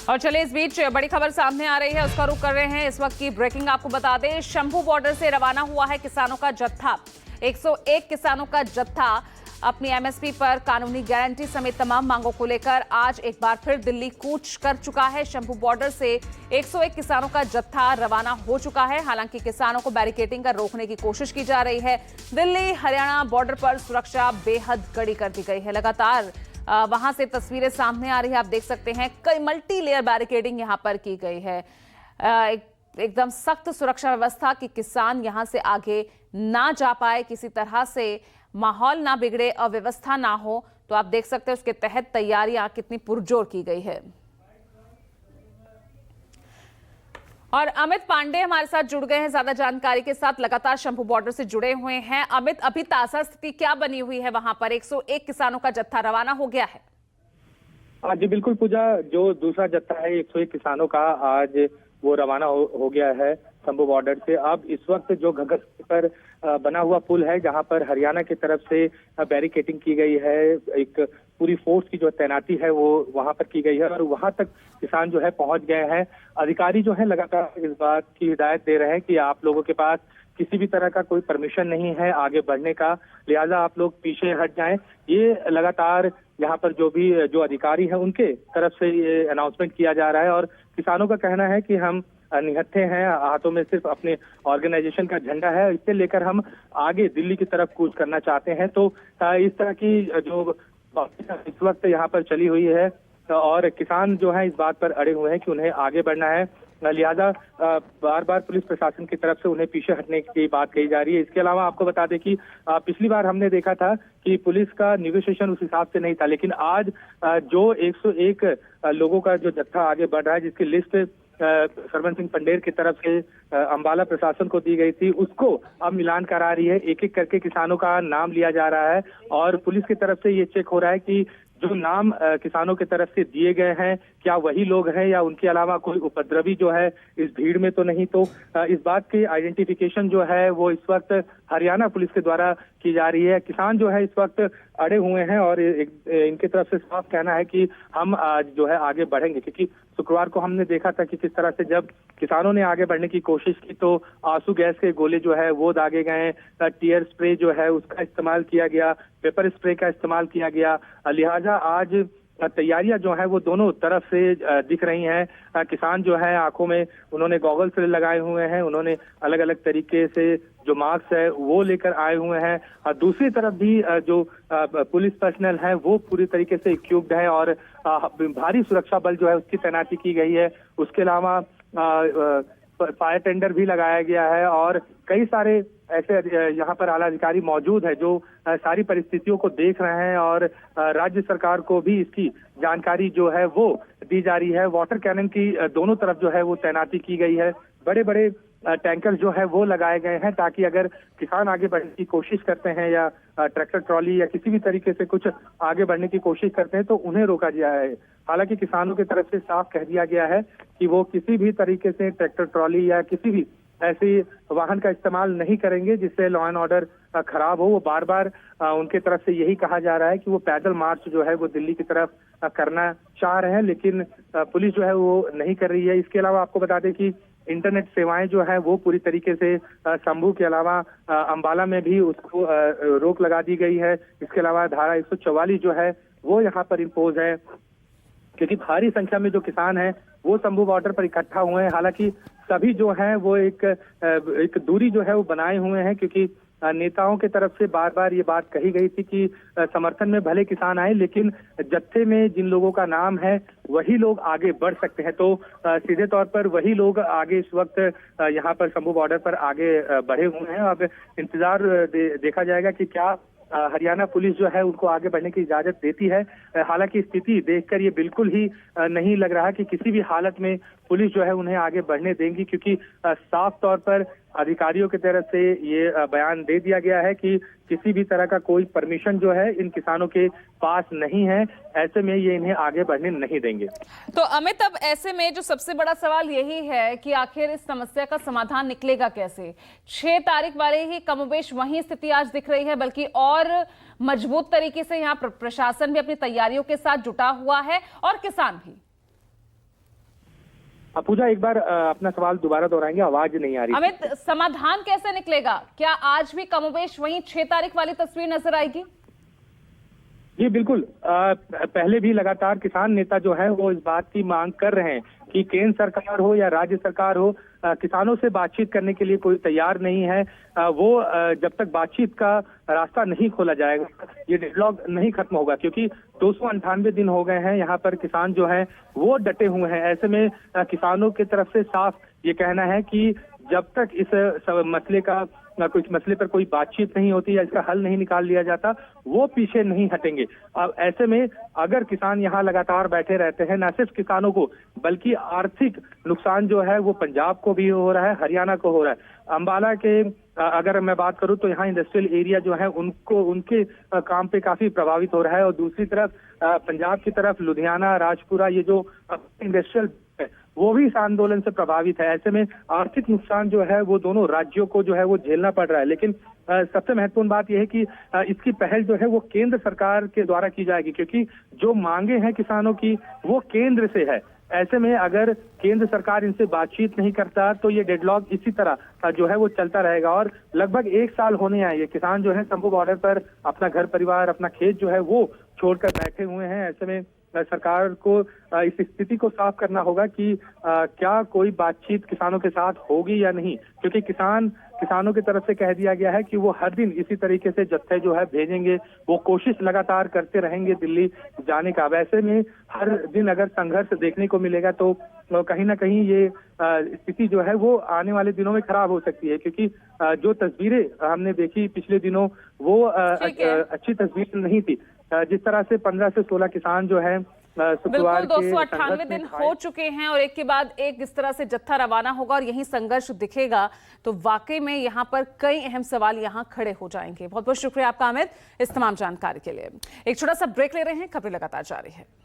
और चलिए इस बीच बड़ी खबर सामने आ रही है, उसका रुख कर रहे हैं। इस वक्त की ब्रेकिंग आपको बता दें, शंभू बॉर्डर से रवाना हुआ है किसानों का जत्था। 101 किसानों का जत्था अपनी एमएसपी पर कानूनी गारंटी समेत तमाम मांगों को लेकर आज एक बार फिर दिल्ली कूच कर चुका है। शंभू बॉर्डर से 101 किसानों का जत्था रवाना हो चुका है। हालांकि किसानों को बैरिकेडिंग कर रोकने की कोशिश की जा रही है। दिल्ली हरियाणा बॉर्डर पर सुरक्षा बेहद कड़ी कर दी गई है। लगातार वहां से तस्वीरें सामने आ रही है, आप देख सकते हैं कई मल्टी लेयर बैरिकेडिंग यहां पर की गई है। एकदम सख्त सुरक्षा व्यवस्था कि किसान यहां से आगे ना जा पाए, किसी तरह से माहौल ना बिगड़े, अव्यवस्था ना हो। तो आप देख सकते हैं उसके तहत तैयारियां कितनी पुरजोर की गई है। और अमित पांडे हमारे साथ जुड़ गए हैं ज्यादा जानकारी के साथ, लगातार शंभू बॉर्डर से जुड़े हुए हैं। अमित, अभी ताजा स्थिति क्या बनी हुई है वहां पर? 101 किसानों का जत्था रवाना हो गया है। जी बिल्कुल पूजा, जो दूसरा जत्था है 101 किसानों का आज वो रवाना हो गया है शंभू बॉर्डर से। अब इस वक्त जो घग्गर पर बना हुआ पुल है, जहां पर हरियाणा की तरफ से बैरिकेडिंग की गई है, एक पूरी फोर्स की जो तैनाती है वो वहां पर की गई है और वहां तक किसान जो है पहुंच गए हैं। अधिकारी जो है लगातार इस बात की हिदायत दे रहे हैं कि आप लोगों के पास किसी भी तरह का कोई परमिशन नहीं है आगे बढ़ने का, लिहाजा आप लोग पीछे हट जाएं। ये लगातार यहाँ पर जो अधिकारी हैं उनके तरफ से ये अनाउंसमेंट किया जा रहा है और किसानों का कहना है कि हम निहत्थे हैं, हाथों में सिर्फ अपने ऑर्गेनाइजेशन का झंडा है, इसे लेकर हम आगे दिल्ली की तरफ कूच करना चाहते हैं। तो इस तरह की जो इस वक्त यहाँ पर चली हुई है और किसान जो है इस बात पर अड़े हुए हैं कि उन्हें आगे बढ़ना है, लिहाजा बार बार पुलिस प्रशासन की तरफ से उन्हें पीछे हटने की बात कही जा रही है। इसके अलावा आपको बता दें कि पिछली बार हमने देखा था कि पुलिस का निगोशिएशन उस हिसाब से नहीं था, लेकिन आज जो 101 लोगों का जो जत्था आगे बढ़ रहा है, जिसकी लिस्ट सरवन सिंह पंडेर की तरफ से अंबाला प्रशासन को दी गई थी, उसको अब मिलान करा रही है। एक एक करके किसानों का नाम लिया जा रहा है और पुलिस की तरफ से ये चेक हो रहा है कि जो नाम किसानों की तरफ से दिए गए हैं क्या वही लोग हैं या उनके अलावा कोई उपद्रवी जो है इस भीड़ में तो नहीं। तो इस बात की आइडेंटिफिकेशन जो है वो इस वक्त हरियाणा पुलिस के द्वारा की जा रही है। किसान जो है इस वक्त अड़े हुए हैं और इनकी तरफ से साफ कहना है कि हम आज जो है आगे बढ़ेंगे, क्योंकि शुक्रवार को हमने देखा था कि किस तरह से जब किसानों ने आगे बढ़ने की कोशिश की तो आंसू गैस के गोले जो है वो दागे गए, टीयर स्प्रे जो है उसका इस्तेमाल किया गया, पेपर स्प्रे का इस्तेमाल किया गया। लिहाजा आज तैयारियां जो है वो दोनों तरफ से दिख रही हैं। किसान जो है आंखों में उन्होंने गॉगल्स लगाए हुए हैं, उन्होंने अलग अलग तरीके से जो मास्क है वो लेकर आए हुए हैं। दूसरी तरफ भी जो पुलिस पर्सनल है वो पूरी तरीके से इक्विप्ड है और भारी सुरक्षा बल जो है उसकी तैनाती की गई है। उसके अलावा फायर टेंडर भी लगाया गया है और कई सारे ऐसे यहाँ पर आला अधिकारी मौजूद है जो सारी परिस्थितियों को देख रहे हैं और राज्य सरकार को भी इसकी जानकारी जो है वो दी जा रही है। वाटर कैनन की दोनों तरफ जो है वो तैनाती की गई है। बड़े बड़े टैंकर जो है वो लगाए गए हैं ताकि अगर किसान आगे बढ़ने की कोशिश करते हैं या ट्रैक्टर ट्रॉली या किसी भी तरीके से कुछ आगे बढ़ने की कोशिश करते हैं तो उन्हें रोका जाए। हालांकि किसानों की तरफ से साफ कह दिया गया है कि वो किसी भी तरीके से ट्रैक्टर ट्रॉली या किसी भी ऐसी वाहन का इस्तेमाल नहीं करेंगे जिससे लॉ एंड ऑर्डर खराब हो। वो बार बार उनके तरफ से यही कहा जा रहा है कि वो पैदल मार्च जो है वो दिल्ली की तरफ करना चाह रहे हैं, लेकिन पुलिस जो है वो नहीं कर रही है। इसके अलावा आपको बता दें कि इंटरनेट सेवाएं जो है वो पूरी तरीके से शंभू के अलावा अंबाला में भी उसको रोक लगा दी गई है। इसके अलावा धारा 144 जो है वो यहाँ पर इम्पोज है, क्योंकि भारी संख्या में जो किसान हैं वो शंभू बॉर्डर पर इकट्ठा हुए हैं। हालांकि सभी जो हैं वो एक दूरी जो है वो बनाए हुए हैं, क्योंकि नेताओं की तरफ से बार बार ये बात कही गई थी कि समर्थन में भले किसान आए लेकिन जत्थे में जिन लोगों का नाम है वही लोग आगे बढ़ सकते हैं। तो सीधे तौर पर वही लोग आगे इस वक्त यहाँ पर शंभू बॉर्डर पर आगे बढ़े हुए हैं। अब इंतजार देखा जाएगा कि क्या हरियाणा पुलिस जो है उनको आगे बढ़ने की इजाजत देती है। हालांकि स्थिति देखकर ये बिल्कुल ही नहीं लग रहा कि किसी भी हालत में पुलिस जो है उन्हें आगे बढ़ने देंगी, क्योंकि साफ तौर पर अधिकारियों की तरफ से ये बयान दे दिया गया है कि किसी भी तरह का कोई परमिशन जो है इन किसानों के पास नहीं है, ऐसे में ये इन्हें आगे बढ़ने नहीं देंगे। तो अमित, अब ऐसे में जो सबसे बड़ा सवाल यही है कि आखिर इस समस्या का समाधान निकलेगा कैसे? 6 तारीख वाले ही कमोबेश वही स्थिति आज दिख रही है, बल्कि और मजबूत तरीके से यहाँ प्रशासन भी अपनी तैयारियों के साथ जुटा हुआ है और किसान भी। पूजा एक बार अपना सवाल दोबारा दोहराएंगे, आवाज नहीं आ रही। अमित, समाधान कैसे निकलेगा? क्या आज भी कमोबेश वही 6 तारीख वाली तस्वीर नजर आएगी? जी बिल्कुल, पहले भी लगातार किसान नेता जो है वो इस बात की मांग कर रहे हैं कि केंद्र सरकार हो या राज्य सरकार हो, किसानों से बातचीत करने के लिए कोई तैयार नहीं है। वो जब तक बातचीत का रास्ता नहीं खोला जाएगा, ये डेडलॉक नहीं खत्म होगा, क्योंकि 298 दिन हो गए हैं यहाँ पर किसान जो हैं वो डटे हुए हैं। ऐसे में किसानों की तरफ से साफ ये कहना है कि जब तक इस मसले का कुछ मसले पर कोई बातचीत नहीं होती या इसका हल नहीं निकाल लिया जाता, वो पीछे नहीं हटेंगे। अब ऐसे में अगर किसान यहाँ लगातार बैठे रहते हैं, न सिर्फ किसानों को बल्कि आर्थिक नुकसान जो है वो पंजाब को भी हो रहा है, हरियाणा को हो रहा है। अंबाला के अगर मैं बात करूं तो यहाँ इंडस्ट्रियल एरिया जो है उनको उनके काम पे काफी प्रभावित हो रहा है, और दूसरी तरफ पंजाब की तरफ लुधियाना, राजपुरा, ये जो इंडस्ट्रियल है वो भी इस आंदोलन से प्रभावित है। ऐसे में आर्थिक नुकसान जो है वो दोनों राज्यों को जो है वो झेलना पड़ रहा है। लेकिन सबसे महत्वपूर्ण बात यह है कि इसकी पहल जो है वो केंद्र सरकार के द्वारा की जाएगी, क्योंकि जो मांगे हैं किसानों की वो केंद्र से है। ऐसे में अगर केंद्र सरकार इनसे बातचीत नहीं करता तो ये डेडलॉक इसी तरह जो है वो चलता रहेगा। और लगभग 1 साल होने आए ये किसान जो है शंभू बॉर्डर पर अपना घर परिवार, अपना खेत जो है वो छोड़कर बैठे हुए हैं। ऐसे में सरकार को इस स्थिति को साफ करना होगा कि क्या कोई बातचीत किसानों के साथ होगी या नहीं, क्योंकि किसानों की तरफ से कह दिया गया है कि वो हर दिन इसी तरीके से जत्थे जो है भेजेंगे, वो कोशिश लगातार करते रहेंगे दिल्ली जाने का। वैसे में हर दिन अगर संघर्ष देखने को मिलेगा तो कहीं ना कहीं ये स्थिति जो है वो आने वाले दिनों में खराब हो सकती है, क्योंकि जो तस्वीरें हमने देखी पिछले दिनों वो अच्छी तस्वीर नहीं थी। जिस तरह से 15 से 16 किसान जो है शुक्रवार के 298 दिन हो चुके हैं और एक के बाद एक इस तरह से जत्था रवाना होगा और यही संघर्ष दिखेगा, तो वाकई में यहाँ पर कई अहम सवाल यहाँ खड़े हो जाएंगे। बहुत बहुत शुक्रिया आपका अमित इस तमाम जानकारी के लिए। एक छोटा सा ब्रेक ले रहे हैं, खबरें लगातार जारी है।